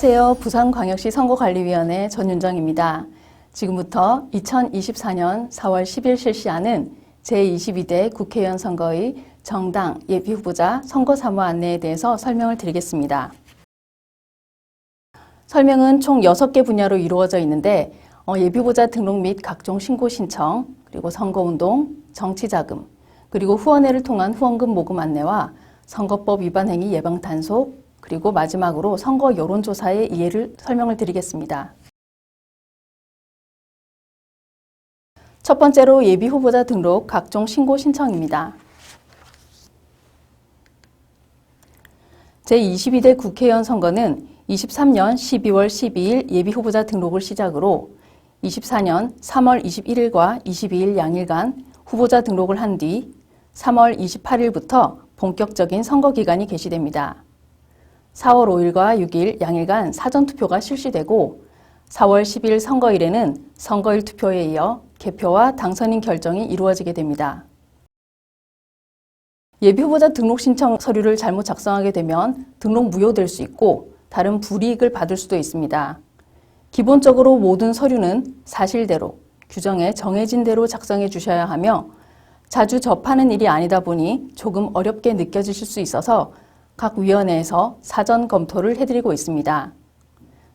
안녕하세요. 부산광역시 선거관리위원회 전윤정입니다. 지금부터 2024년 4월 10일 실시하는 제22대 국회의원 선거의 정당 예비후보자 선거사무 안내에 대해서 설명을 드리겠습니다. 설명은 총 6개 분야로 이루어져 있는데 예비후보자 등록 및 각종 신고 신청, 그리고 선거운동, 정치자금, 그리고 후원회를 통한 후원금 모금 안내와 선거법 위반 행위 예방 단속, 그리고 마지막으로 선거 여론조사의 이해를 설명을 드리겠습니다. 첫 번째로 예비후보자 등록 각종 신고 신청입니다. 제22대 국회의원 선거는 23년 12월 12일 예비후보자 등록을 시작으로 24년 3월 21일과 22일 양일간 후보자 등록을 한 뒤 3월 28일부터 본격적인 선거 기간이 개시됩니다. 4월 5일과 6일 양일간 사전투표가 실시되고 4월 10일 선거일에는 선거일 투표에 이어 개표와 당선인 결정이 이루어지게 됩니다. 예비후보자 등록 신청 서류를 잘못 작성하게 되면 등록 무효될 수 있고 다른 불이익을 받을 수도 있습니다. 기본적으로 모든 서류는 사실대로, 규정에 정해진 대로 작성해 주셔야 하며 자주 접하는 일이 아니다 보니 조금 어렵게 느껴지실 수 있어서 각 위원회에서 사전 검토를 해드리고 있습니다.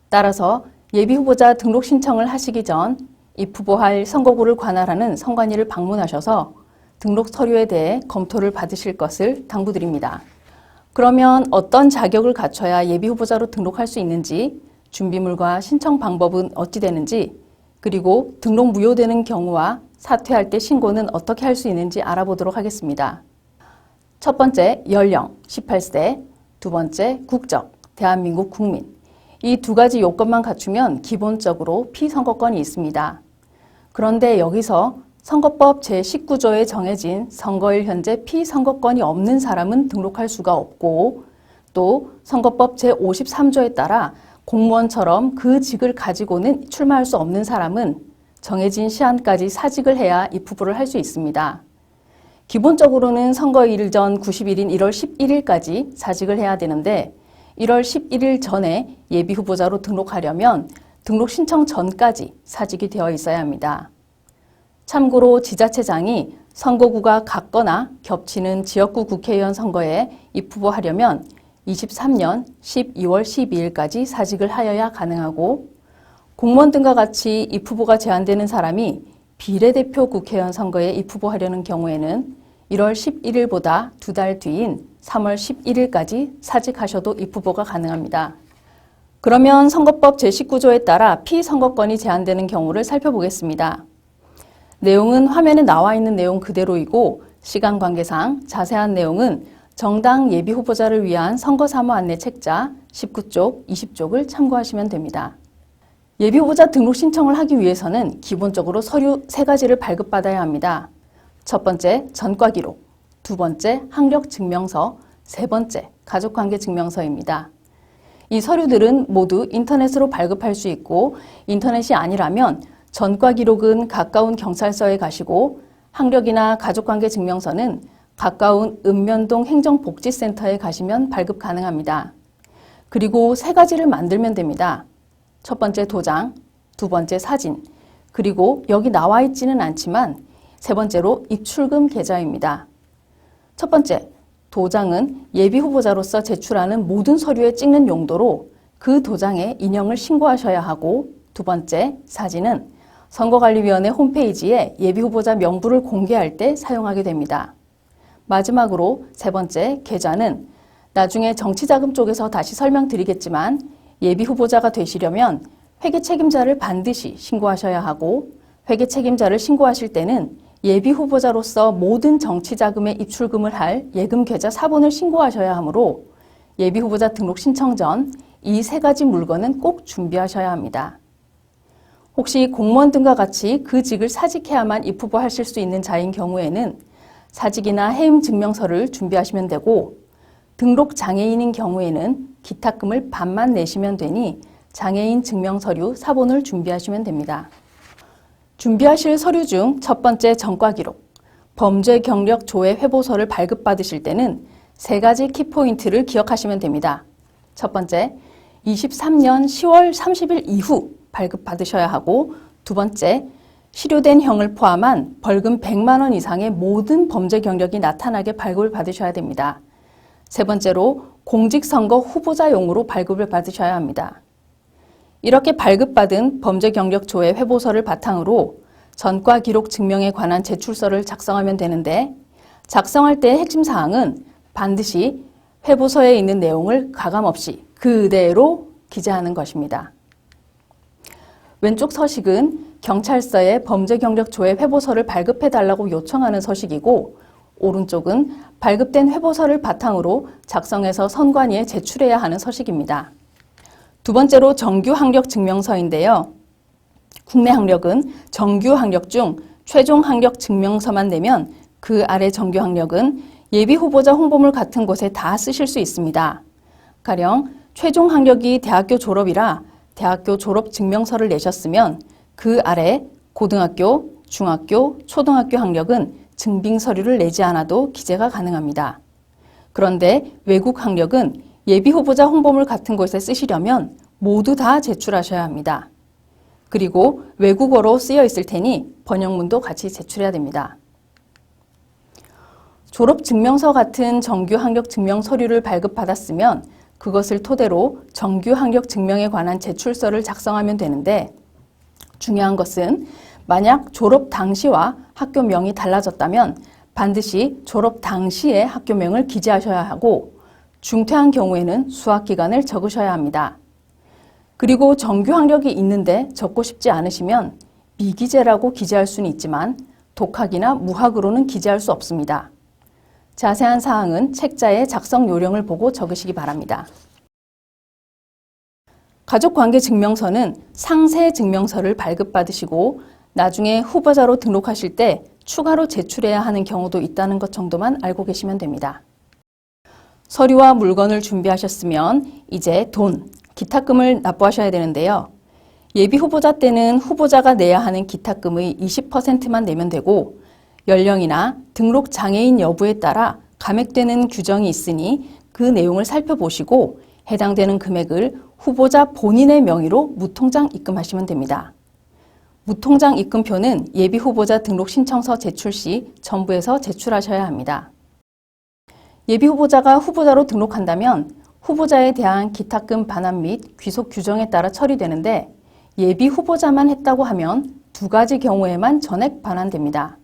따라서 예비후보자 등록 신청을 하시기 전 입후보할 선거구를 관할하는 선관위를 방문하셔서 등록 서류에 대해 검토를 받으실 것을 당부드립니다. 그러면 어떤 자격을 갖춰야 예비후보자로 등록할 수 있는지, 준비물과 신청 방법은 어찌 되는지, 그리고 등록 무효되는 경우와 사퇴할 때 신고는 어떻게 할 수 있는지 알아보도록 하겠습니다. 첫 번째, 연령 18세, 두 번째, 국적, 대한민국 국민. 이 두 가지 요건만 갖추면 기본적으로 피선거권이 있습니다. 그런데 여기서 선거법 제19조에 정해진 선거일 현재 피선거권이 없는 사람은 등록할 수가 없고 또 선거법 제53조에 따라 공무원처럼 그 직을 가지고는 출마할 수 없는 사람은 정해진 시한까지 사직을 해야 입후보를 할 수 있습니다. 기본적으로는 선거일 전 90일인 1월 11일까지 사직을 해야 되는데 1월 11일 전에 예비후보자로 등록하려면 등록 신청 전까지 사직이 되어 있어야 합니다. 참고로 지자체장이 선거구가 같거나 겹치는 지역구 국회의원 선거에 입후보하려면 23년 12월 12일까지 사직을 하여야 가능하고 공무원 등과 같이 입후보가 제한되는 사람이 비례대표 국회의원 선거에 입후보하려는 경우에는 1월 11일보다 2달 뒤인 3월 11일까지 사직하셔도 입후보가 가능합니다. 그러면 선거법 제19조에 따라 피선거권이 제한되는 경우를 살펴보겠습니다. 내용은 화면에 나와 있는 내용 그대로이고 시간 관계상 자세한 내용은 정당 예비후보자를 위한 선거사무 안내 책자 19쪽, 20쪽을 참고하시면 됩니다. 예비후보자 등록 신청을 하기 위해서는 기본적으로 서류 3가지를 발급받아야 합니다. 첫 번째, 전과 기록, 두 번째, 학력 증명서, 세 번째, 가족관계 증명서입니다. 이 서류들은 모두 인터넷으로 발급할 수 있고 인터넷이 아니라면 전과 기록은 가까운 경찰서에 가시고 학력이나 가족관계 증명서는 가까운 읍면동 행정복지센터에 가시면 발급 가능합니다. 그리고 3가지를 만들면 됩니다. 첫 번째 도장, 두 번째 사진, 그리고 여기 나와 있지는 않지만 세 번째로 입출금 계좌입니다. 첫 번째, 도장은 예비후보자로서 제출하는 모든 서류에 찍는 용도로 그 도장에 인형을 신고하셔야 하고 두 번째, 사진은 선거관리위원회 홈페이지에 예비후보자 명부를 공개할 때 사용하게 됩니다. 마지막으로 세 번째, 계좌는 나중에 정치자금 쪽에서 다시 설명드리겠지만 예비후보자가 되시려면 회계 책임자를 반드시 신고하셔야 하고 회계 책임자를 신고하실 때는 예비후보자로서 모든 정치자금에 입출금을 할 예금계좌 사본을 신고하셔야 하므로 예비후보자 등록 신청 전 이 3가지 물건은 꼭 준비하셔야 합니다. 혹시 공무원 등과 같이 그 직을 사직해야만 입후보하실 수 있는 자인 경우에는 사직이나 해임 증명서를 준비하시면 되고 등록 장애인인 경우에는 기탁금을 반만 내시면 되니 장애인 증명서류 사본을 준비하시면 됩니다. 준비하실 서류 중 첫 번째 전과 기록, 범죄 경력 조회 회보서를 발급받으실 때는 3가지 키포인트를 기억하시면 됩니다. 첫 번째, 23년 10월 30일 이후 발급받으셔야 하고, 두 번째, 실효된 형을 포함한 벌금 100만 원 이상의 모든 범죄 경력이 나타나게 발급을 받으셔야 됩니다. 세 번째로 공직선거 후보자용으로 발급을 받으셔야 합니다. 이렇게 발급받은 범죄 경력 조회 회보서를 바탕으로 전과 기록 증명에 관한 제출서를 작성하면 되는데, 작성할 때의 핵심 사항은 반드시 회보서에 있는 내용을 가감없이 그대로 기재하는 것입니다. 왼쪽 서식은 경찰서에 범죄 경력 조회 회보서를 발급해달라고 요청하는 서식이고, 오른쪽은 발급된 회보서를 바탕으로 작성해서 선관위에 제출해야 하는 서식입니다. 두 번째로 정규 학력 증명서인데요. 국내 학력은 정규 학력 중 최종 학력 증명서만 내면 그 아래 정규 학력은 예비 후보자 홍보물 같은 곳에 다 쓰실 수 있습니다. 가령 최종 학력이 대학교 졸업이라 대학교 졸업 증명서를 내셨으면 그 아래 고등학교, 중학교, 초등학교 학력은 증빙 서류를 내지 않아도 기재가 가능합니다. 그런데 외국 학력은 예비 후보자 홍보물 같은 곳에 쓰시려면 모두 다 제출하셔야 합니다. 그리고 외국어로 쓰여 있을 테니 번역문도 같이 제출해야 됩니다. 졸업 증명서 같은 정규 학력 증명 서류를 발급받았으면 그것을 토대로 정규 학력 증명에 관한 제출서를 작성하면 되는데, 중요한 것은 만약 졸업 당시와 학교명이 달라졌다면 반드시 졸업 당시의 학교명을 기재하셔야 하고, 중퇴한 경우에는 수학기간을 적으셔야 합니다. 그리고 정규 학력이 있는데 적고 싶지 않으시면 미기재라고 기재할 수는 있지만 독학이나 무학으로는 기재할 수 없습니다. 자세한 사항은 책자의 작성 요령을 보고 적으시기 바랍니다. 가족관계증명서는 상세증명서를 발급받으시고 나중에 후보자로 등록하실 때 추가로 제출해야 하는 경우도 있다는 것 정도만 알고 계시면 됩니다. 서류와 물건을 준비하셨으면 이제 돈, 기탁금을 납부하셔야 되는데요. 예비 후보자 때는 후보자가 내야 하는 기탁금의 20%만 내면 되고, 연령이나 등록 장애인 여부에 따라 감액되는 규정이 있으니 그 내용을 살펴보시고 해당되는 금액을 후보자 본인의 명의로 무통장 입금하시면 됩니다. 무통장 입금표는 예비 후보자 등록 신청서 제출 시 첨부해서 제출하셔야 합니다. 예비 후보자가 후보자로 등록한다면 후보자에 대한 기탁금 반환 및 귀속 규정에 따라 처리되는데, 예비 후보자만 했다고 하면 두 가지 경우에만 전액 반환됩니다.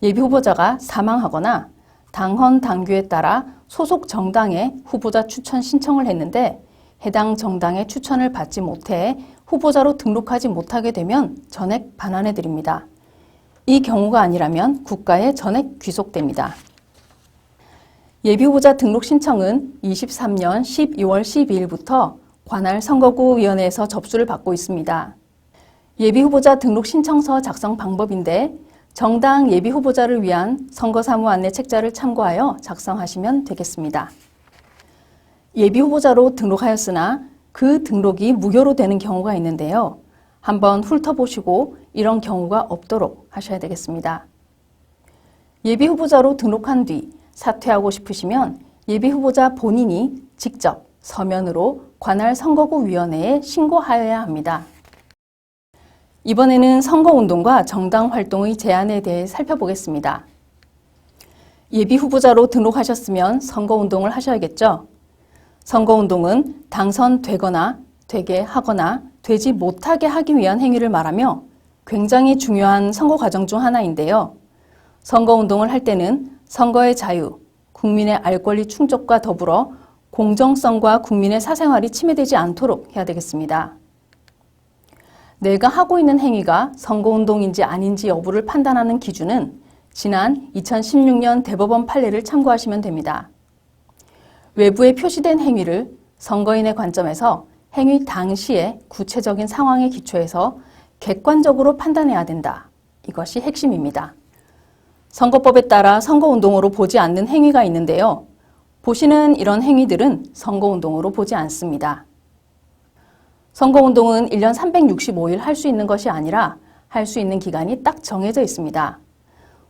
예비 후보자가 사망하거나 당헌 당규에 따라 소속 정당에 후보자 추천 신청을 했는데 해당 정당의 추천을 받지 못해 후보자로 등록하지 못하게 되면 전액 반환해 드립니다. 이 경우가 아니라면 국가에 전액 귀속됩니다. 예비후보자 등록 신청은 23년 12월 12일부터 관할 선거구위원회에서 접수를 받고 있습니다. 예비후보자 등록 신청서 작성 방법인데, 정당 예비후보자를 위한 선거사무 안내 책자를 참고하여 작성하시면 되겠습니다. 예비후보자로 등록하였으나 그 등록이 무효로 되는 경우가 있는데요. 한번 훑어보시고 이런 경우가 없도록 하셔야 되겠습니다. 예비후보자로 등록한 뒤 사퇴하고 싶으시면 예비후보자 본인이 직접 서면으로 관할 선거구위원회에 신고하여야 합니다. 이번에는 선거운동과 정당활동의 제한에 대해 살펴보겠습니다. 예비후보자로 등록하셨으면 선거운동을 하셔야겠죠. 선거운동은 당선되거나 되게 하거나 되지 못하게 하기 위한 행위를 말하며 굉장히 중요한 선거 과정 중 하나인데요. 선거운동을 할 때는 선거의 자유, 국민의 알 권리 충족과 더불어 공정성과 국민의 사생활이 침해되지 않도록 해야 되겠습니다. 내가 하고 있는 행위가 선거운동인지 아닌지 여부를 판단하는 기준은 지난 2016년 대법원 판례를 참고하시면 됩니다. 외부에 표시된 행위를 선거인의 관점에서 행위 당시의 구체적인 상황에 기초해서 객관적으로 판단해야 된다. 이것이 핵심입니다. 선거법에 따라 선거운동으로 보지 않는 행위가 있는데요. 보시는 이런 행위들은 선거운동으로 보지 않습니다. 선거운동은 1년 365일 할 수 있는 것이 아니라 할 수 있는 기간이 딱 정해져 있습니다.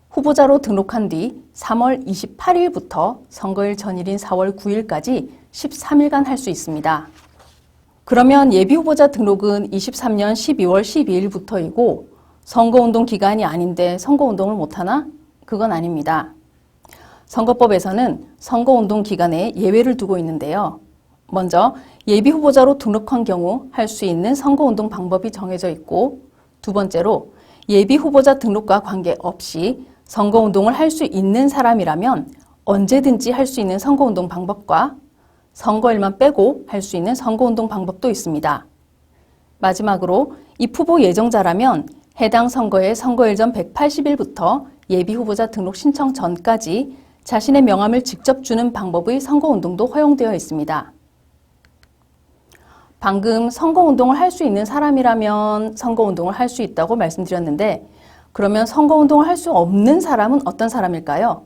후보자로 등록한 뒤 3월 28일부터 선거일 전일인 4월 9일까지 13일간 할 수 있습니다. 그러면 예비후보자 등록은 23년 12월 12일부터이고 선거운동 기간이 아닌데 선거운동을 못하나? 그건 아닙니다. 선거법에서는 선거운동 기간에 예외를 두고 있는데요. 먼저 예비후보자로 등록한 경우 할 수 있는 선거운동 방법이 정해져 있고, 두 번째로 예비후보자 등록과 관계없이 선거운동을 할 수 있는 사람이라면 언제든지 할 수 있는 선거운동 방법과 선거일만 빼고 할 수 있는 선거운동 방법도 있습니다. 마지막으로 입후보 예정자라면 해당 선거의 선거일 전 180일부터 예비후보자 등록 신청 전까지 자신의 명함을 직접 주는 방법의 선거운동도 허용되어 있습니다. 방금 선거운동을 할 수 있는 사람이라면 선거운동을 할 수 있다고 말씀드렸는데, 그러면 선거운동을 할 수 없는 사람은 어떤 사람일까요?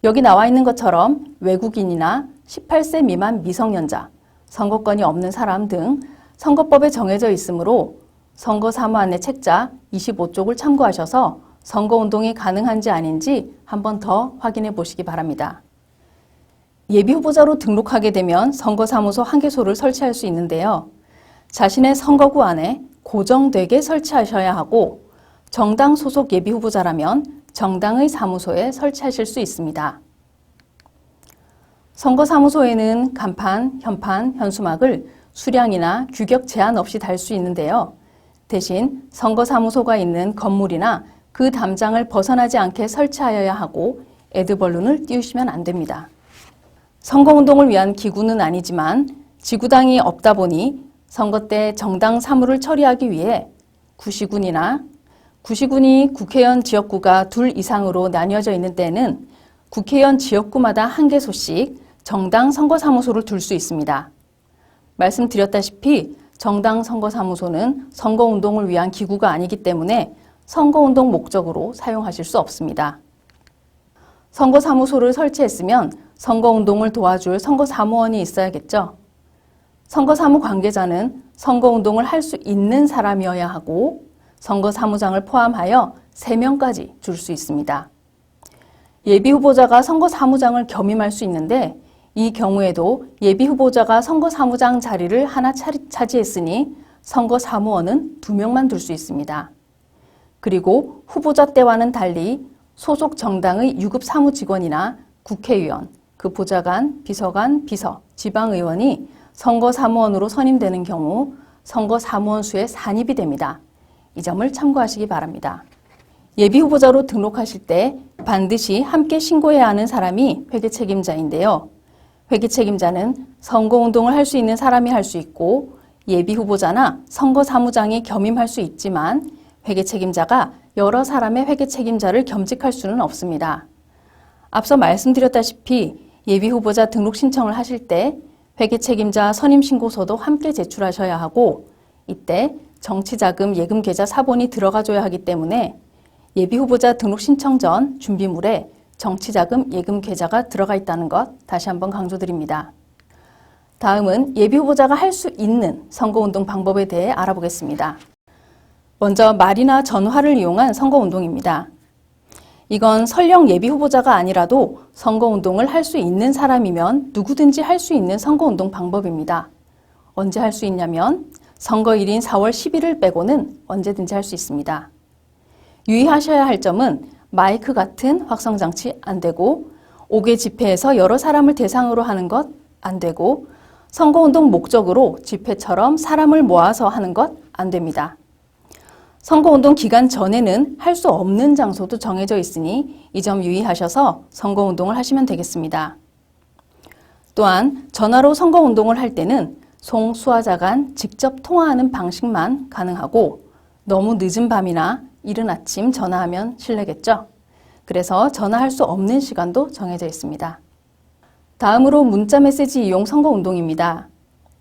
여기 나와 있는 것처럼 외국인이나 18세 미만 미성년자, 선거권이 없는 사람 등 선거법에 정해져 있으므로 선거사무안내 책자 25쪽을 참고하셔서 선거운동이 가능한지 아닌지 한 번 더 확인해 보시기 바랍니다. 예비후보자로 등록하게 되면 선거사무소 한 개소를 설치할 수 있는데요. 자신의 선거구 안에 고정되게 설치하셔야 하고, 정당 소속 예비후보자라면 정당의 사무소에 설치하실 수 있습니다. 선거사무소에는 간판, 현판, 현수막을 수량이나 규격 제한 없이 달 수 있는데요. 대신 선거사무소가 있는 건물이나 그 담장을 벗어나지 않게 설치하여야 하고 애드벌룬을 띄우시면 안 됩니다. 선거운동을 위한 기구는 아니지만 지구당이 없다 보니 선거 때 정당 사무를 처리하기 위해 구시군이 국회의원 지역구가 둘 이상으로 나뉘어져 있는 때는 국회의원 지역구마다 한 개소씩 정당 선거사무소를 둘 수 있습니다. 말씀드렸다시피 정당 선거사무소는 선거운동을 위한 기구가 아니기 때문에 선거운동 목적으로 사용하실 수 없습니다. 선거사무소를 설치했으면 선거운동을 도와줄 선거사무원이 있어야겠죠. 선거사무 관계자는 선거운동을 할 수 있는 사람이어야 하고 선거사무장을 포함하여 3명까지 줄 수 있습니다. 예비후보자가 선거사무장을 겸임할 수 있는데 이 경우에도 예비후보자가 선거사무장 자리를 하나 차지했으니 선거사무원은 2명만 둘 수 있습니다. 그리고 후보자 때와는 달리 소속 정당의 유급 사무직원이나 국회의원, 그 보좌관, 비서관, 비서, 지방의원이 선거사무원으로 선임되는 경우 선거사무원 수에 산입이 됩니다. 이 점을 참고하시기 바랍니다. 예비후보자로 등록하실 때 반드시 함께 신고해야 하는 사람이 회계책임자인데요. 회계책임자는 선거운동을 할 수 있는 사람이 할 수 있고 예비후보자나 선거사무장이 겸임할 수 있지만 회계책임자가 여러 사람의 회계책임자를 겸직할 수는 없습니다. 앞서 말씀드렸다시피 예비후보자 등록 신청을 하실 때 회계책임자 선임신고서도 함께 제출하셔야 하고, 이때 정치자금 예금계좌 사본이 들어가줘야 하기 때문에 예비후보자 등록 신청 전 준비물에 정치자금 예금계좌가 들어가 있다는 것 다시 한번 강조드립니다. 다음은 예비후보자가 할 수 있는 선거운동 방법에 대해 알아보겠습니다. 먼저 말이나 전화를 이용한 선거운동입니다. 이건 설령 예비후보자가 아니라도 선거운동을 할 수 있는 사람이면 누구든지 할 수 있는 선거운동 방법입니다. 언제 할 수 있냐면 선거일인 4월 10일을 빼고는 언제든지 할 수 있습니다. 유의하셔야 할 점은 마이크 같은 확성장치 안 되고 5개 집회에서 여러 사람을 대상으로 하는 것 안 되고 선거운동 목적으로 집회처럼 사람을 모아서 하는 것 안 됩니다. 선거운동 기간 전에는 할 수 없는 장소도 정해져 있으니 이 점 유의하셔서 선거운동을 하시면 되겠습니다. 또한 전화로 선거운동을 할 때는 송수화자 간 직접 통화하는 방식만 가능하고 너무 늦은 밤이나 이른 아침 전화하면 실례겠죠. 그래서 전화할 수 없는 시간도 정해져 있습니다. 다음으로 문자메시지 이용 선거운동입니다.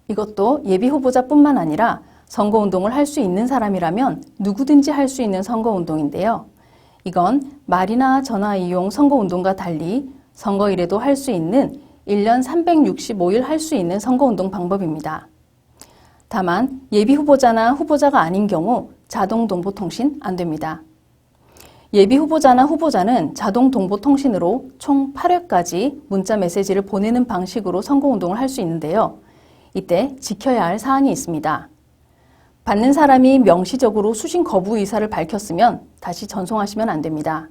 이것도 예비후보자뿐만 아니라 선거운동을 할 수 있는 사람이라면 누구든지 할 수 있는 선거운동인데요. 이건 말이나 전화 이용 선거운동과 달리 선거일에도 할 수 있는 1년 365일 할 수 있는 선거운동 방법입니다. 다만 예비후보자나 후보자가 아닌 경우 자동동보통신 안 됩니다. 예비후보자나 후보자는 자동동보통신으로 총 8회까지 문자 메시지를 보내는 방식으로 선거운동을 할 수 있는데요. 이때 지켜야 할 사항이 있습니다. 받는 사람이 명시적으로 수신 거부 의사를 밝혔으면 다시 전송하시면 안 됩니다.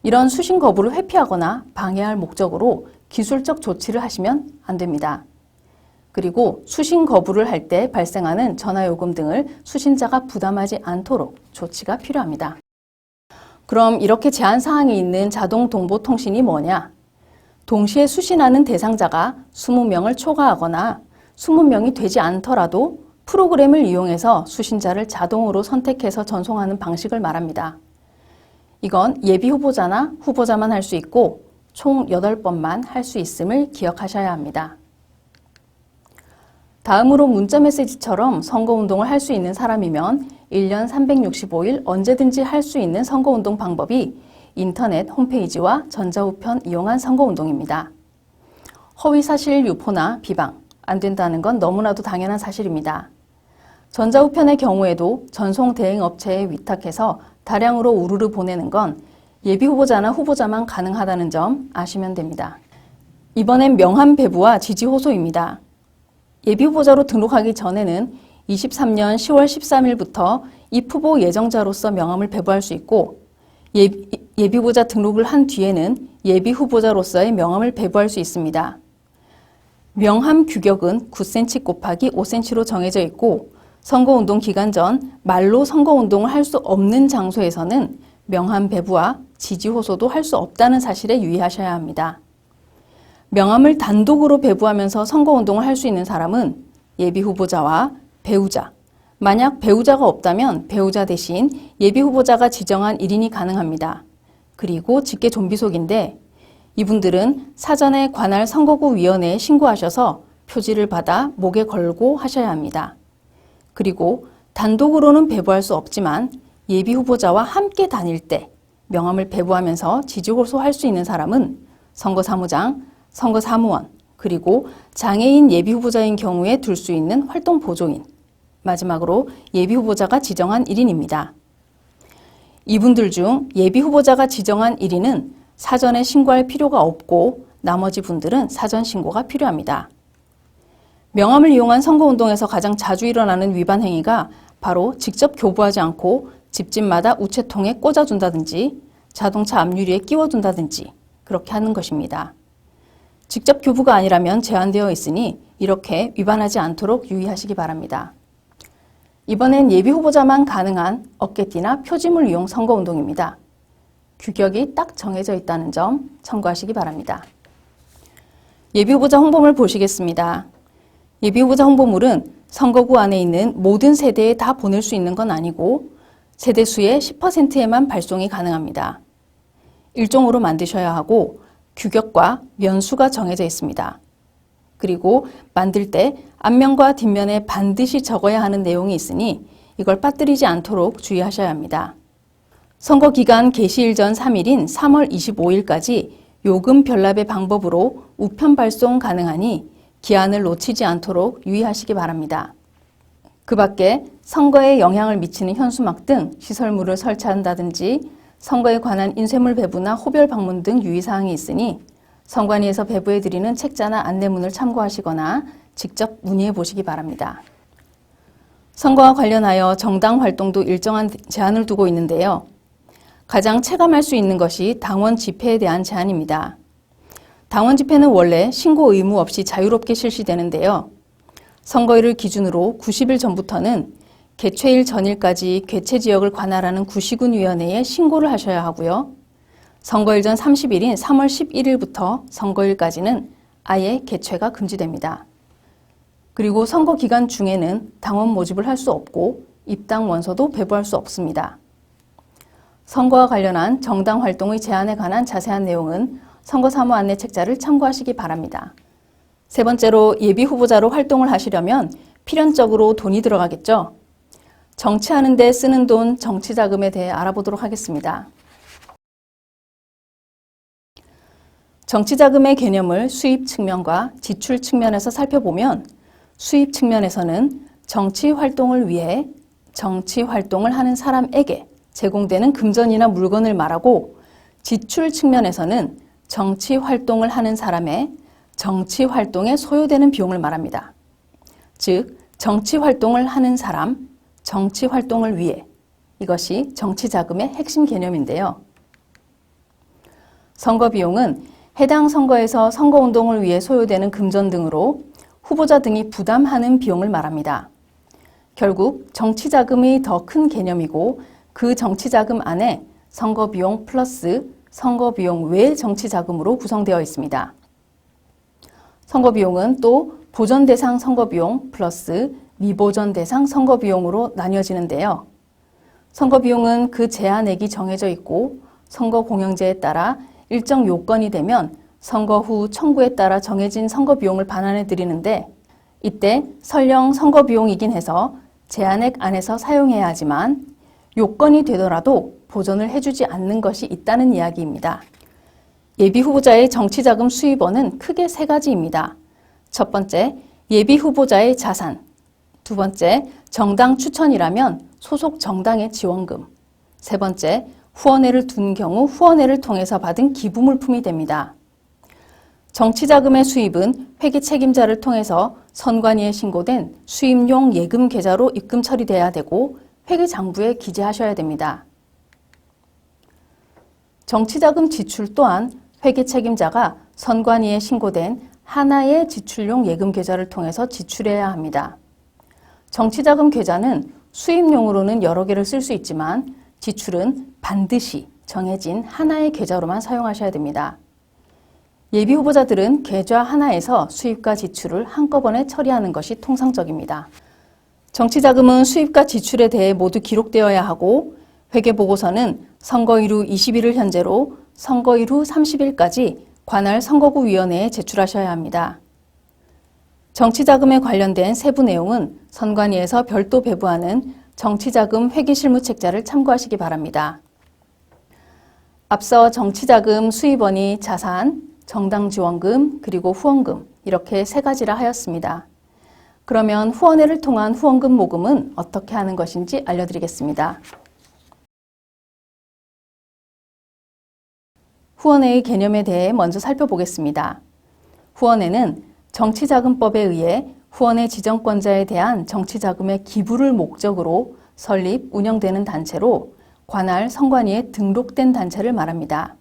이런 수신 거부를 회피하거나 방해할 목적으로 기술적 조치를 하시면 안 됩니다. 그리고 수신 거부를 할 때 발생하는 전화요금 등을 수신자가 부담하지 않도록 조치가 필요합니다. 그럼 이렇게 제한 사항이 있는 자동동보통신이 뭐냐? 동시에 수신하는 대상자가 20명을 초과하거나 20명이 되지 않더라도 프로그램을 이용해서 수신자를 자동으로 선택해서 전송하는 방식을 말합니다. 이건 예비 후보자나 후보자만 할 수 있고 총 8번만 할 수 있음을 기억하셔야 합니다. 다음으로 문자메시지처럼 선거운동을 할 수 있는 사람이면 1년 365일 언제든지 할 수 있는 선거운동 방법이 인터넷 홈페이지와 전자우편 이용한 선거운동입니다. 허위사실 유포나 비방, 안 된다는 건 너무나도 당연한 사실입니다. 전자우편의 경우에도 전송 대행 업체에 위탁해서 다량으로 우르르 보내는 건 예비 후보자나 후보자만 가능하다는 점 아시면 됩니다. 이번엔 명함 배부와 지지 호소입니다. 예비 후보자로 등록하기 전에는 23년 10월 13일부터 입후보 예정자로서 명함을 배부할 수 있고 예비 후보자 등록을 한 뒤에는 예비 후보자로서의 명함을 배부할 수 있습니다. 명함 규격은 9cm 곱하기 5cm로 정해져 있고 선거운동 기간 전 말로 선거운동을 할 수 없는 장소에서는 명함 배부와 지지 호소도 할 수 없다는 사실에 유의하셔야 합니다. 명함을 단독으로 배부하면서 선거운동을 할 수 있는 사람은 예비 후보자와 배우자, 만약 배우자가 없다면 배우자 대신 예비 후보자가 지정한 1인이 가능합니다. 그리고 직계 좀비속인데 이분들은 사전에 관할 선거구위원회에 신고하셔서 표지를 받아 목에 걸고 하셔야 합니다. 그리고 단독으로는 배부할 수 없지만 예비 후보자와 함께 다닐 때 명함을 배부하면서 지지 호소할 수 있는 사람은 선거사무장, 선거사무원, 그리고 장애인 예비 후보자인 경우에 둘 수 있는 활동 보조인, 마지막으로 예비 후보자가 지정한 1인입니다. 이분들 중 예비 후보자가 지정한 1인은 사전에 신고할 필요가 없고 나머지 분들은 사전 신고가 필요합니다. 명함을 이용한 선거운동에서 가장 자주 일어나는 위반 행위가 바로 직접 교부하지 않고 집집마다 우체통에 꽂아둔다든지 자동차 앞유리에 끼워둔다든지 그렇게 하는 것입니다. 직접 교부가 아니라면 제한되어 있으니 이렇게 위반하지 않도록 유의하시기 바랍니다. 이번엔 예비 후보자만 가능한 어깨띠나 표지물 이용 선거운동입니다. 규격이 딱 정해져 있다는 점 참고하시기 바랍니다. 예비 후보자 홍보물 보시겠습니다. 예비 후보자 홍보물은 선거구 안에 있는 모든 세대에 다 보낼 수 있는 건 아니고 세대수의 10%에만 발송이 가능합니다. 일종으로 만드셔야 하고 규격과 면수가 정해져 있습니다. 그리고 만들 때 앞면과 뒷면에 반드시 적어야 하는 내용이 있으니 이걸 빠뜨리지 않도록 주의하셔야 합니다. 선거 기간 개시일 전 3일인 3월 25일까지 요금 변납의 방법으로 우편 발송 가능하니 기한을 놓치지 않도록 유의하시기 바랍니다. 그 밖에 선거에 영향을 미치는 현수막 등 시설물을 설치한다든지 선거에 관한 인쇄물 배부나 호별 방문 등 유의사항이 있으니 선관위에서 배부해드리는 책자나 안내문을 참고하시거나 직접 문의해 보시기 바랍니다. 선거와 관련하여 정당 활동도 일정한 제한을 두고 있는데요. 가장 체감할 수 있는 것이 당원 집회에 대한 제한입니다. 당원 집회는 원래 신고 의무 없이 자유롭게 실시되는데요. 선거일을 기준으로 90일 전부터는 개최일 전일까지 개최 지역을 관할하는 구시군위원회에 신고를 하셔야 하고요. 선거일 전 30일인 3월 11일부터 선거일까지는 아예 개최가 금지됩니다. 그리고 선거 기간 중에는 당원 모집을 할 수 없고 입당 원서도 배부할 수 없습니다. 선거와 관련한 정당 활동의 제한에 관한 자세한 내용은 선거사무 안내 책자를 참고하시기 바랍니다. 세 번째로 예비 후보자로 활동을 하시려면 필연적으로 돈이 들어가겠죠. 정치하는 데 쓰는 돈, 정치자금에 대해 알아보도록 하겠습니다. 정치자금의 개념을 수입 측면과 지출 측면에서 살펴보면 수입 측면에서는 정치 활동을 위해 정치 활동을 하는 사람에게 제공되는 금전이나 물건을 말하고 지출 측면에서는 정치 활동을 하는 사람의 정치 활동에 소요되는 비용을 말합니다. 즉 정치활동을 하는 사람, 정치활동을 위해, 이것이 정치자금의 핵심 개념인데요. 선거비용은 해당 선거에서 선거운동을 위해 소요되는 금전 등으로 후보자 등이 부담하는 비용을 말합니다. 결국 정치자금이 더 큰 개념이고 그 정치자금 안에 선거비용 플러스 선거비용 외 정치자금으로 구성되어 있습니다. 선거비용은 또 보전 대상 선거비용 플러스 미보전 대상 선거비용으로 나뉘어지는데요. 선거비용은 그 제한액이 정해져 있고 선거 공영제에 따라 일정 요건이 되면 선거 후 청구에 따라 정해진 선거비용을 반환해 드리는데 이때 설령 선거비용이긴 해서 제한액 안에서 사용해야 하지만 요건이 되더라도 보전을 해주지 않는 것이 있다는 이야기입니다. 예비후보자의 정치자금 수입원은 크게 세 가지입니다. 첫 번째, 예비후보자의 자산. 두 번째, 정당 추천이라면 소속 정당의 지원금. 세 번째, 후원회를 둔 경우 후원회를 통해서 받은 기부물품이 됩니다. 정치자금의 수입은 회계 책임자를 통해서 선관위에 신고된 수입용 예금 계좌로 입금 처리돼야 되고 회계장부에 기재하셔야 됩니다. 정치자금 지출 또한 회계 책임자가 선관위에 신고된 하나의 지출용 예금 계좌를 통해서 지출해야 합니다. 정치자금 계좌는 수입용으로는 여러 개를 쓸 수 있지만 지출은 반드시 정해진 하나의 계좌로만 사용하셔야 됩니다. 예비후보자들은 계좌 하나에서 수입과 지출을 한꺼번에 처리하는 것이 통상적입니다. 정치자금은 수입과 지출에 대해 모두 기록되어야 하고 회계보고서는 선거일 후 20일을 현재로 선거일 후 30일까지 관할 선거구위원회에 제출하셔야 합니다. 정치자금에 관련된 세부 내용은 선관위에서 별도 배부하는 정치자금 회계실무책자를 참고하시기 바랍니다. 앞서 정치자금 수입원이 자산, 정당지원금, 그리고 후원금 이렇게 세 가지라 하였습니다. 그러면 후원회를 통한 후원금 모금은 어떻게 하는 것인지 알려드리겠습니다. 후원회의 개념에 대해 먼저 살펴보겠습니다. 후원회는 정치자금법에 의해 후원회 지정권자에 대한 정치자금의 기부를 목적으로 설립, 운영되는 단체로 관할 선관위에 등록된 단체를 말합니다.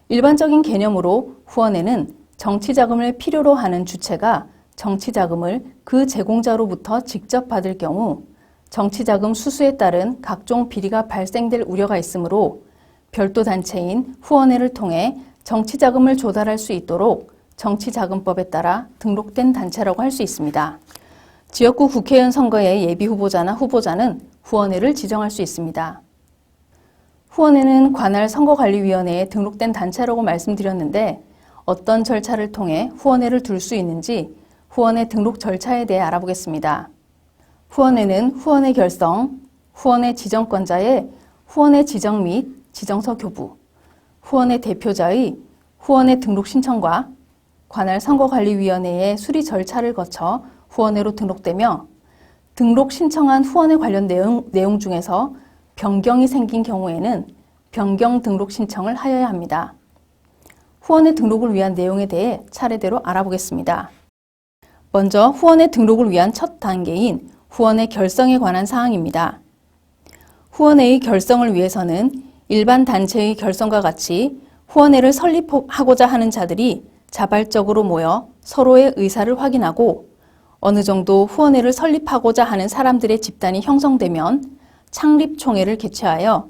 일반적인 개념으로 후원회는 정치자금을 필요로 하는 주체가 정치자금을 그 제공자로부터 직접 받을 경우 정치자금 수수에 따른 각종 비리가 발생될 우려가 있으므로 별도 단체인 후원회를 통해 정치자금을 조달할 수 있도록 정치자금법에 따라 등록된 단체라고 할 수 있습니다. 지역구 국회의원 선거의 예비후보자나 후보자는 후원회를 지정할 수 있습니다. 후원회는 관할 선거관리위원회에 등록된 단체라고 말씀드렸는데 어떤 절차를 통해 후원회를 둘 수 있는지 후원회 등록 절차에 대해 알아보겠습니다. 후원회는 후원회 결성, 후원회 지정권자의 후원회 지정 및 지정서 교부, 후원회 대표자의 후원회 등록 신청과 관할 선거관리위원회의 수리 절차를 거쳐 후원회로 등록되며 등록 신청한 후원회 관련 내용 중에서 변경이 생긴 경우에는 변경 등록 신청을 하여야 합니다. 후원회 등록을 위한 내용에 대해 차례대로 알아보겠습니다. 먼저 후원회 등록을 위한 첫 단계인 후원회 결성에 관한 사항입니다. 후원회의 결성을 위해서는 일반 단체의 결성과 같이 후원회를 설립하고자 하는 자들이 자발적으로 모여 서로의 의사를 확인하고 어느 정도 후원회를 설립하고자 하는 사람들의 집단이 형성되면 창립총회를 개최하여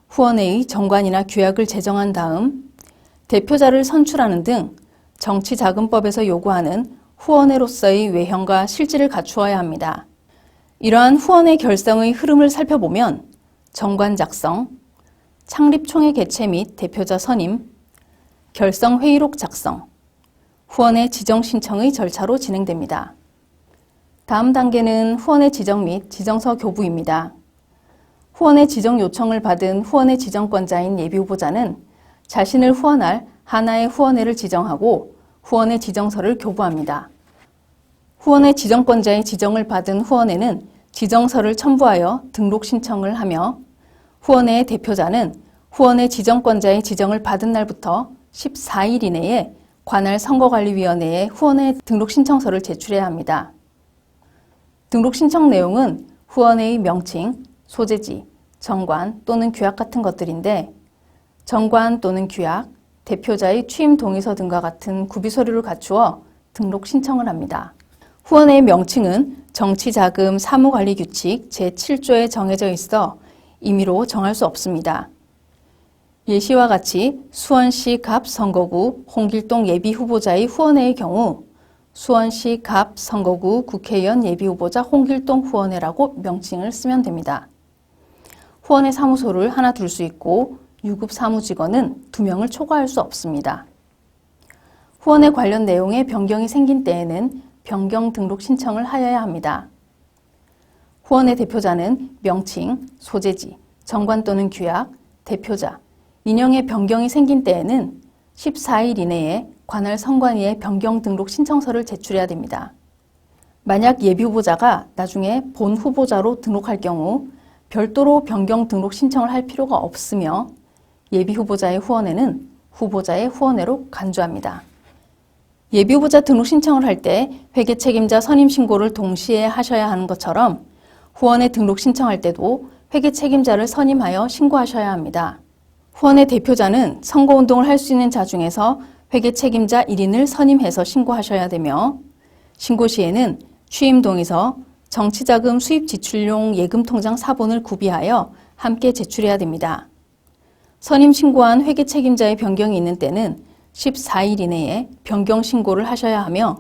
후원회의 정관이나 규약을 제정한 다음 대표자를 선출하는 등 정치자금법에서 요구하는 후원회로서의 외형과 실질을 갖추어야 합니다. 이러한 후원회 결성의 흐름을 살펴보면 정관 작성, 창립총회 개최 및 대표자 선임, 결성회의록 작성, 후원회 지정 신청의 절차로 진행됩니다. 다음 단계는 후원회 지정 및 지정서 교부입니다. 후원회 지정 요청을 받은 후원회 지정권자인 예비후보자는 자신을 후원할 하나의 후원회를 지정하고 후원회 지정서를 교부합니다. 후원회 지정권자의 지정을 받은 후원회는 지정서를 첨부하여 등록 신청을 하며 후원회의 대표자는 후원회 지정권자의 지정을 받은 날부터 14일 이내에 관할 선거관리위원회에 후원회 등록 신청서를 제출해야 합니다. 등록 신청 내용은 후원회의 명칭, 소재지, 정관 또는 규약 같은 것들인데 정관 또는 규약, 대표자의 취임 동의서 등과 같은 구비 서류를 갖추어 등록 신청을 합니다. 후원회의 명칭은 정치자금 사무관리규칙 제7조에 정해져 있어 임의로 정할 수 없습니다. 예시와 같이 수원시 갑 선거구 홍길동 예비후보자의 후원회의 경우 수원시 갑 선거구 국회의원 예비후보자 홍길동 후원회라고 명칭을 쓰면 됩니다. 후원회 사무소를 하나 둘 수 있고 유급 사무직원은 2명을 초과할 수 없습니다. 후원회 관련 내용에 변경이 생긴 때에는 변경 등록 신청을 하여야 합니다. 후원회 대표자는 명칭, 소재지, 정관 또는 규약, 대표자, 인형의 변경이 생긴 때에는 14일 이내에 관할 선관위에 변경 등록 신청서를 제출해야 됩니다. 만약 예비후보자가 나중에 본 후보자로 등록할 경우 별도로 변경 등록 신청을 할 필요가 없으며 예비후보자의 후원회는 후보자의 후원회로 간주합니다. 예비후보자 등록 신청을 할 때 회계 책임자 선임 신고를 동시에 하셔야 하는 것처럼 후원회 등록 신청할 때도 회계 책임자를 선임하여 신고하셔야 합니다. 후원회 대표자는 선거운동을 할 수 있는 자 중에서 회계 책임자 1인을 선임해서 신고하셔야 되며 신고 시에는 취임 동의서, 정치자금 수입 지출용 예금통장 사본을 구비하여 함께 제출해야 됩니다. 선임 신고한 회계 책임자의 변경이 있는 때는 14일 이내에 변경 신고를 하셔야 하며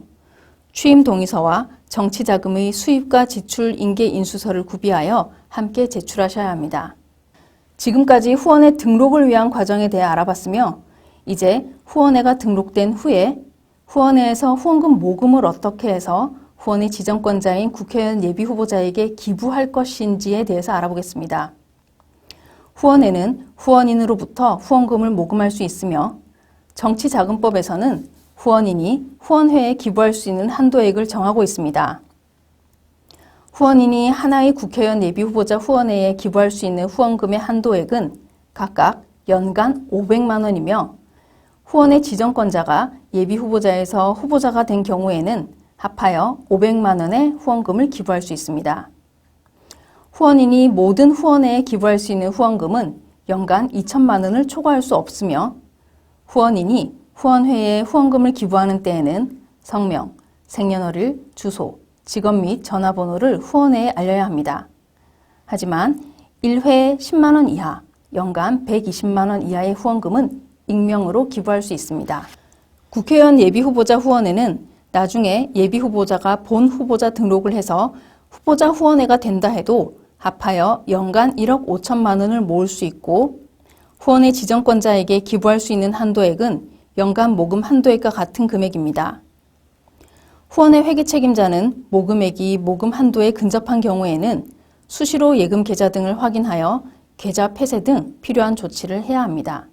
취임 동의서와 정치자금의 수입과 지출 인계 인수서를 구비하여 함께 제출하셔야 합니다. 지금까지 후원회 등록을 위한 과정에 대해 알아봤으며 이제 후원회가 등록된 후에 후원회에서 후원금 모금을 어떻게 해서 후원회 지정권자인 국회의원 예비후보자에게 기부할 것인지에 대해서 알아보겠습니다. 후원회는 후원인으로부터 후원금을 모금할 수 있으며 정치자금법에서는 후원인이 후원회에 기부할 수 있는 한도액을 정하고 있습니다. 후원인이 하나의 국회의원 예비후보자 후원회에 기부할 수 있는 후원금의 한도액은 각각 연간 500만 원이며 후원회 지정권자가 예비후보자에서 후보자가 된 경우에는 합하여 500만 원의 후원금을 기부할 수 있습니다. 후원인이 모든 후원회에 기부할 수 있는 후원금은 연간 2천만 원을 초과할 수 없으며 후원인이 후원회에 후원금을 기부하는 때에는 성명, 생년월일, 주소, 직업 및 전화번호를 후원회에 알려야 합니다. 하지만 1회 10만 원 이하, 연간 120만 원 이하의 후원금은 익명으로 기부할 수 있습니다. 국회의원 예비후보자 후원회는 나중에 예비후보자가 본 후보자 등록을 해서 후보자 후원회가 된다 해도 합하여 연간 1억 5천만 원을 모을 수 있고 후원회 지정권자에게 기부할 수 있는 한도액은 연간 모금 한도액과 같은 금액입니다. 후원회 회계 책임자는 모금액이 모금 한도에 근접한 경우에는 수시로 예금 계좌 등을 확인하여 계좌 폐쇄 등 필요한 조치를 해야 합니다.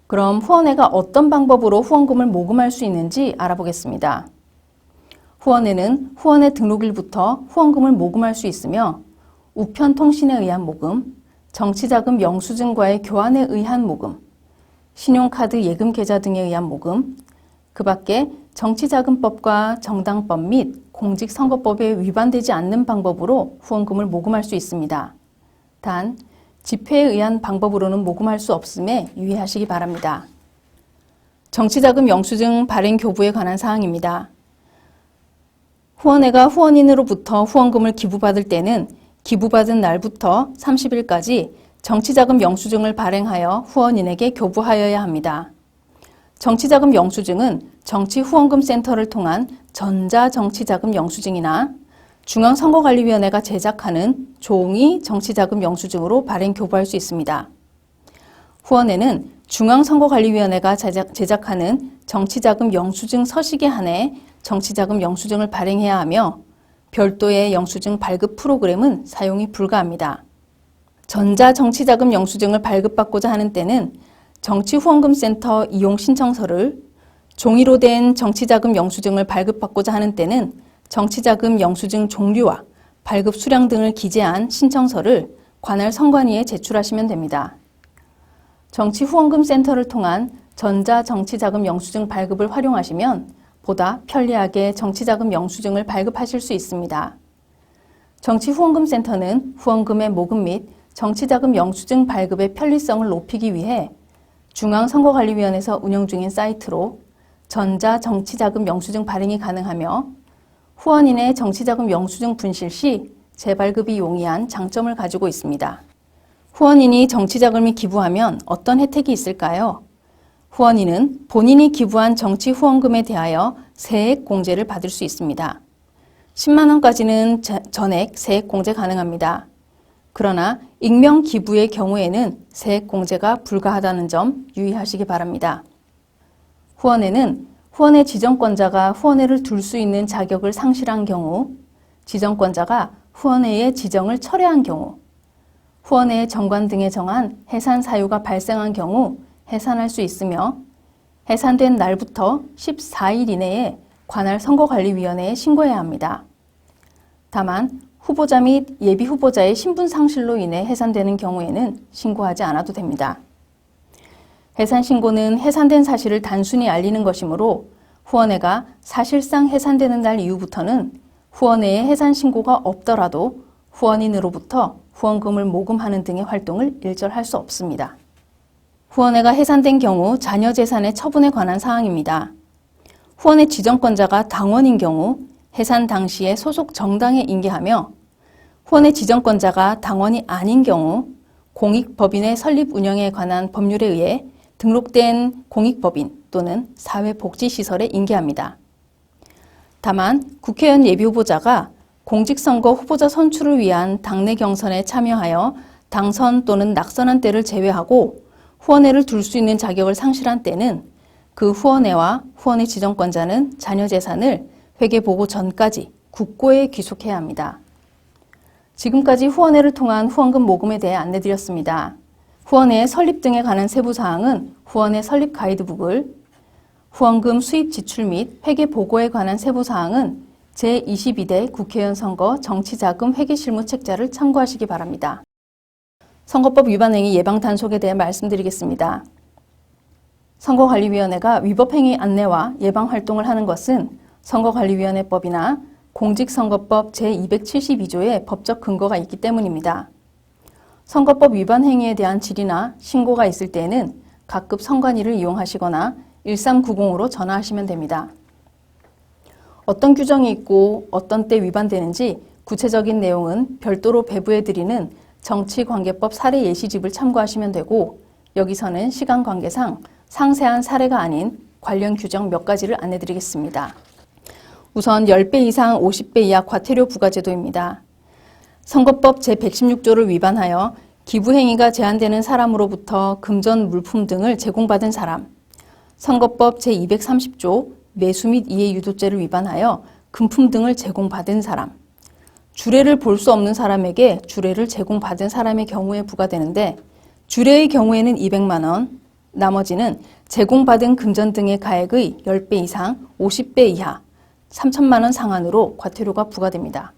그럼 후원회가 어떤 방법으로 후원금을 모금할 수 있는지 알아보겠습니다. 후원회는 후원회 등록일부터 후원금을 모금할 수 있으며 우편 통신에 의한 모금, 정치자금 영수증과의 교환에 의한 모금, 신용카드 예금 계좌 등에 의한 모금, 그 밖에 정치자금법과 정당법 및 공직선거법에 위반되지 않는 방법으로 후원금을 모금할 수 있습니다. 단, 집회에 의한 방법으로는 모금할 수 없음에 유의하시기 바랍니다. 정치자금 영수증 발행 교부에 관한 사항입니다. 후원회가 후원인으로부터 후원금을 기부받을 때는 기부받은 날부터 30일까지 정치자금 영수증을 발행하여 후원인에게 교부하여야 합니다. 정치자금 영수증은 정치후원금센터를 통한 전자정치자금 영수증이나 중앙선거관리위원회가 제작하는 종이 정치자금 영수증으로 발행 교부할 수 있습니다. 후원회는 중앙선거관리위원회가 제작하는 정치자금 영수증 서식에 한해 정치자금 영수증을 발행해야 하며 별도의 영수증 발급 프로그램은 사용이 불가합니다. 전자정치자금 영수증을 발급받고자 하는 때는 정치후원금센터 이용 신청서를, 종이로 된 정치자금 영수증을 발급받고자 하는 때는 정치자금 영수증 종류와 발급 수량 등을 기재한 신청서를 관할 선관위에 제출하시면 됩니다. 정치후원금센터를 통한 전자정치자금 영수증 발급을 활용하시면 보다 편리하게 정치자금 영수증을 발급하실 수 있습니다. 정치후원금센터는 후원금의 모금 및 정치자금 영수증 발급의 편리성을 높이기 위해 중앙선거관리위원회에서 운영 중인 사이트로 전자정치자금 영수증 발행이 가능하며 후원인의 정치자금 영수증 분실 시 재발급이 용이한 장점을 가지고 있습니다. 후원인이 정치자금을 기부하면 어떤 혜택이 있을까요? 후원인은 본인이 기부한 정치 후원금에 대하여 세액 공제를 받을 수 있습니다. 10만 원까지는 전액 세액 공제 가능합니다. 그러나 익명 기부의 경우에는 세액 공제가 불가하다는 점 유의하시기 바랍니다. 후원회는 후원회 지정권자가 후원회를 둘 수 있는 자격을 상실한 경우, 지정권자가 후원회의 지정을 철회한 경우, 후원회의 정관 등에 정한 해산 사유가 발생한 경우 해산할 수 있으며 해산된 날부터 14일 이내에 관할 선거관리위원회에 신고해야 합니다. 다만 후보자 및 예비 후보자의 신분 상실로 인해 해산되는 경우에는 신고하지 않아도 됩니다. 해산 신고는 해산된 사실을 단순히 알리는 것이므로 후원회가 사실상 해산되는 날 이후부터는 후원회에 해산 신고가 없더라도 후원인으로부터 후원금을 모금하는 등의 활동을 일절할 수 없습니다. 후원회가 해산된 경우 자녀 재산의 처분에 관한 사항입니다. 후원회 지정권자가 당원인 경우 해산 당시에 소속 정당에 인계하며 후원회 지정권자가 당원이 아닌 경우 공익법인의 설립 운영에 관한 법률에 의해 등록된 공익법인 또는 사회복지시설에 인계합니다. 다만 국회의원 예비후보자가 공직선거 후보자 선출을 위한 당내 경선에 참여하여 당선 또는 낙선한 때를 제외하고 후원회를 둘 수 있는 자격을 상실한 때는 그 후원회와 후원회 지정권자는 자녀 재산을 회계보고 전까지 국고에 귀속해야 합니다. 지금까지 후원회를 통한 후원금 모금에 대해 안내드렸습니다. 후원회의 설립 등에 관한 세부사항은 후원회 설립 가이드북을, 후원금 수입 지출 및 회계보고에 관한 세부사항은 제22대 국회의원 선거 정치자금 회계실무 책자를 참고하시기 바랍니다. 선거법 위반행위 예방단속에 대해 말씀드리겠습니다. 선거관리위원회가 위법행위 안내와 예방활동을 하는 것은 선거관리위원회법이나 공직선거법 제272조의 법적 근거가 있기 때문입니다. 선거법 위반 행위에 대한 질의나 신고가 있을 때에는 각급 선관위를 이용하시거나 1390으로 전화하시면 됩니다. 어떤 규정이 있고 어떤 때 위반되는지 구체적인 내용은 별도로 배부해드리는 정치관계법 사례 예시집을 참고하시면 되고 여기서는 시간 관계상 상세한 사례가 아닌 관련 규정 몇 가지를 안내드리겠습니다. 우선 10배 이상 50배 이하 과태료 부과제도입니다. 선거법 제116조를 위반하여 기부행위가 제한되는 사람으로부터 금전 물품 등을 제공받은 사람, 선거법 제230조 매수 및 이해 유도죄를 위반하여 금품 등을 제공받은 사람, 주례를 볼 수 없는 사람에게 주례를 제공받은 사람의 경우에 부과되는데 주례의 경우에는 200만 원, 나머지는 제공받은 금전 등의 가액의 10배 이상 50배 이하 3천만 원 상한으로 과태료가 부과됩니다.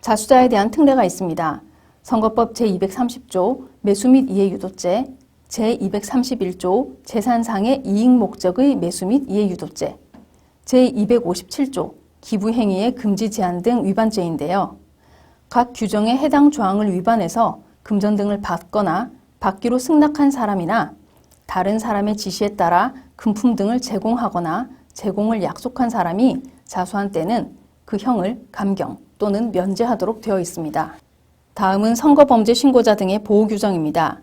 자수자에 대한 특례가 있습니다. 선거법 제230조 매수 및 이해 유도죄, 제231조 재산상의 이익 목적의 매수 및 이해 유도죄, 제257조 기부행위의 금지 제한 등 위반죄인데요. 각 규정의 해당 조항을 위반해서 금전 등을 받거나 받기로 승낙한 사람이나 다른 사람의 지시에 따라 금품 등을 제공하거나 제공을 약속한 사람이 자수한 때는 그 형을 감경 또는 면제하도록 되어 있습니다. 다음은 선거범죄 신고자 등의 보호 규정입니다.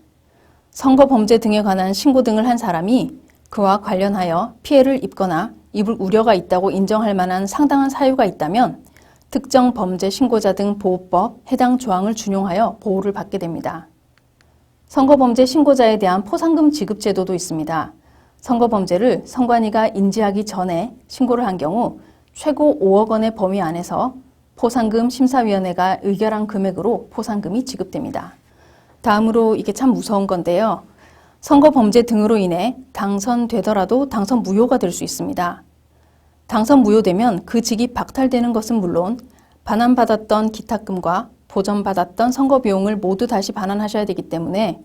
선거범죄 등에 관한 신고 등을 한 사람이 그와 관련하여 피해를 입거나 입을 우려가 있다고 인정할 만한 상당한 사유가 있다면 특정 범죄 신고자 등 보호법 해당 조항을 준용하여 보호를 받게 됩니다. 선거범죄 신고자에 대한 포상금 지급 제도도 있습니다. 선거범죄를 선관위가 인지하기 전에 신고를 한 경우 최고 5억 원의 범위 안에서 포상금 심사위원회가 의결한 금액으로 포상금이 지급됩니다. 다음으로 이게 참 무서운 건데요. 선거범죄 등으로 인해 당선되더라도 당선 무효가 될 수 있습니다. 당선 무효되면 그 직이 박탈되는 것은 물론 반환받았던 기탁금과 보전받았던 선거비용을 모두 다시 반환하셔야 되기 때문에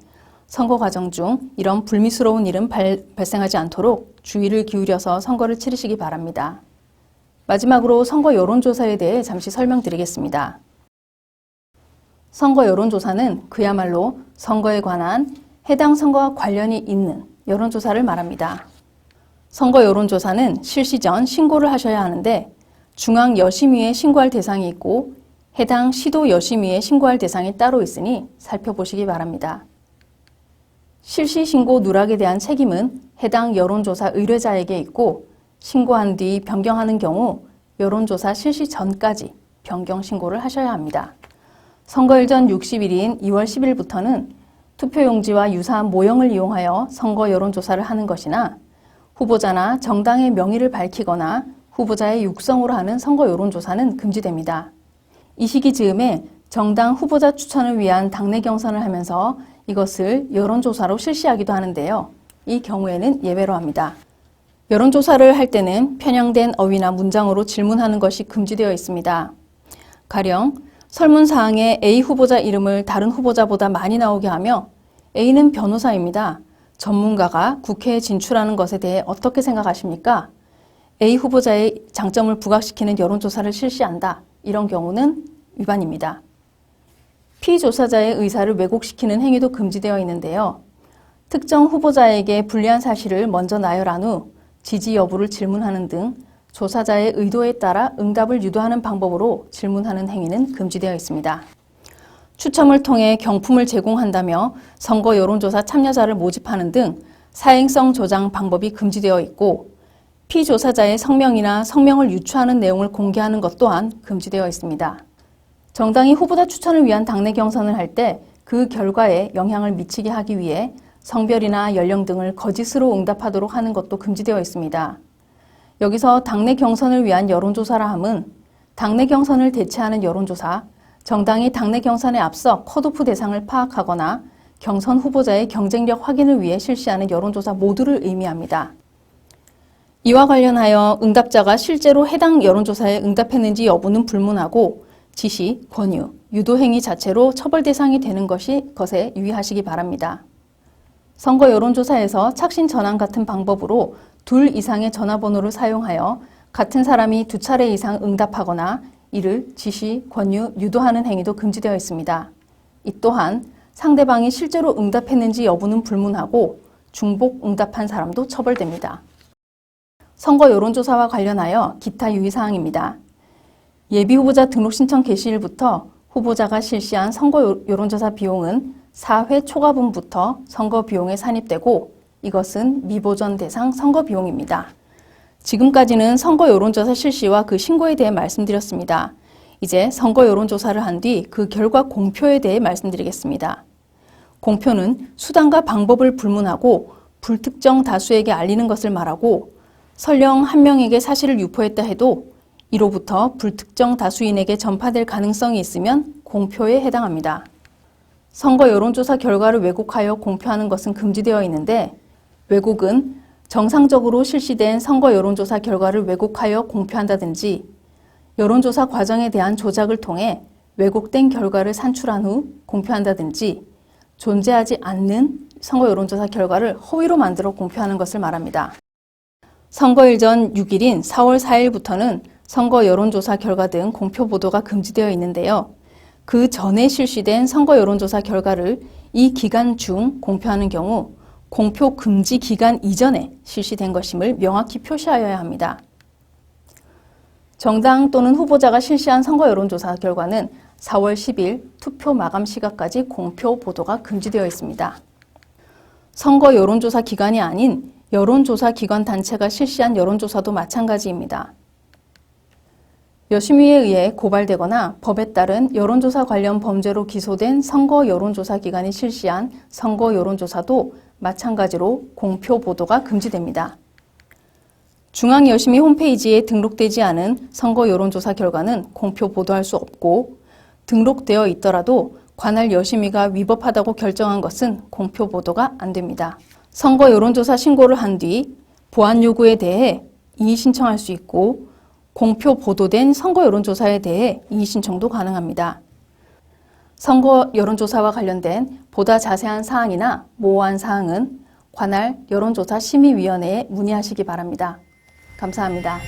선거 과정 중 이런 불미스러운 일은 발생하지 않도록 주의를 기울여서 선거를 치르시기 바랍니다. 마지막으로 선거 여론조사에 대해 잠시 설명드리겠습니다. 선거 여론조사는 그야말로 선거에 관한 해당 선거와 관련이 있는 여론조사를 말합니다. 선거 여론조사는 실시 전 신고를 하셔야 하는데 중앙여심위에 신고할 대상이 있고 해당 시도여심위에 신고할 대상이 따로 있으니 살펴보시기 바랍니다. 실시 신고 누락에 대한 책임은 해당 여론조사 의뢰자에게 있고 신고한 뒤 변경하는 경우 여론조사 실시 전까지 변경 신고를 하셔야 합니다. 선거일 전 60일인 2월 10일부터는 투표용지와 유사한 모형을 이용하여 선거 여론조사를 하는 것이나 후보자나 정당의 명의를 밝히거나 후보자의 육성으로 하는 선거 여론조사는 금지됩니다. 이 시기 즈음에 정당 후보자 추천을 위한 당내 경선을 하면서 이것을 여론조사로 실시하기도 하는데요. 이 경우에는 예외로 합니다. 여론조사를 할 때는 편향된 어휘나 문장으로 질문하는 것이 금지되어 있습니다. 가령 설문사항에 A 후보자 이름을 다른 후보자보다 많이 나오게 하며 A는 변호사입니다. 전문가가 국회에 진출하는 것에 대해 어떻게 생각하십니까? A 후보자의 장점을 부각시키는 여론조사를 실시한다. 이런 경우는 위반입니다. 피조사자의 의사를 왜곡시키는 행위도 금지되어 있는데요. 특정 후보자에게 불리한 사실을 먼저 나열한 후 지지 여부를 질문하는 등 조사자의 의도에 따라 응답을 유도하는 방법으로 질문하는 행위는 금지되어 있습니다. 추첨을 통해 경품을 제공한다며 선거 여론조사 참여자를 모집하는 등 사행성 조장 방법이 금지되어 있고 피조사자의 성명이나 성명을 유추하는 내용을 공개하는 것 또한 금지되어 있습니다. 정당이 후보자 추천을 위한 당내 경선을 할 때 그 결과에 영향을 미치게 하기 위해 성별이나 연령 등을 거짓으로 응답하도록 하는 것도 금지되어 있습니다. 여기서 당내 경선을 위한 여론조사라 함은 당내 경선을 대체하는 여론조사, 정당이 당내 경선에 앞서 컷오프 대상을 파악하거나 경선 후보자의 경쟁력 확인을 위해 실시하는 여론조사 모두를 의미합니다. 이와 관련하여 응답자가 실제로 해당 여론조사에 응답했는지 여부는 불문하고 지시, 권유, 유도 행위 자체로 처벌 대상이 되는 것에 유의하시기 바랍니다. 선거 여론조사에서 착신 전환 같은 방법으로 2 이상의 전화번호를 사용하여 같은 사람이 2차례 이상 응답하거나 이를 지시, 권유, 유도하는 행위도 금지되어 있습니다. 이 또한 상대방이 실제로 응답했는지 여부는 불문하고 중복 응답한 사람도 처벌됩니다. 선거 여론조사와 관련하여 기타 유의사항입니다. 예비후보자 등록 신청 개시일부터 후보자가 실시한 선거 여론조사 비용은 4회 초과분부터 선거 비용에 산입되고 이것은 미보전 대상 선거 비용입니다. 지금까지는 선거 여론조사 실시와 그 신고에 대해 말씀드렸습니다. 이제 선거 여론조사를 한 뒤 그 결과 공표에 대해 말씀드리겠습니다. 공표는 수단과 방법을 불문하고 불특정 다수에게 알리는 것을 말하고 설령 한 명에게 사실을 유포했다 해도 이로부터 불특정 다수인에게 전파될 가능성이 있으면 공표에 해당합니다. 선거 여론조사 결과를 왜곡하여 공표하는 것은 금지되어 있는데 왜곡은 정상적으로 실시된 선거 여론조사 결과를 왜곡하여 공표한다든지 여론조사 과정에 대한 조작을 통해 왜곡된 결과를 산출한 후 공표한다든지 존재하지 않는 선거 여론조사 결과를 허위로 만들어 공표하는 것을 말합니다. 선거일 전 6일인 4월 4일부터는 선거 여론조사 결과 등 공표 보도가 금지되어 있는데요. 그 전에 실시된 선거 여론조사 결과를 이 기간 중 공표하는 경우 공표 금지 기간 이전에 실시된 것임을 명확히 표시하여야 합니다. 정당 또는 후보자가 실시한 선거 여론조사 결과는 4월 10일 투표 마감 시각까지 공표 보도가 금지되어 있습니다. 선거 여론조사 기관이 아닌 여론조사 기관 단체가 실시한 여론조사도 마찬가지입니다. 여심위에 의해 고발되거나 법에 따른 여론조사 관련 범죄로 기소된 선거 여론조사 기관이 실시한 선거 여론조사도 마찬가지로 공표 보도가 금지됩니다. 중앙여심위 홈페이지에 등록되지 않은 선거 여론조사 결과는 공표 보도할 수 없고 등록되어 있더라도 관할 여심위가 위법하다고 결정한 것은 공표 보도가 안 됩니다. 선거 여론조사 신고를 한 뒤 보안 요구에 대해 이의 신청할 수 있고 공표 보도된 선거 여론조사에 대해 이의 신청도 가능합니다. 선거 여론조사와 관련된 보다 자세한 사항이나 모호한 사항은 관할 여론조사 심의위원회에 문의하시기 바랍니다. 감사합니다.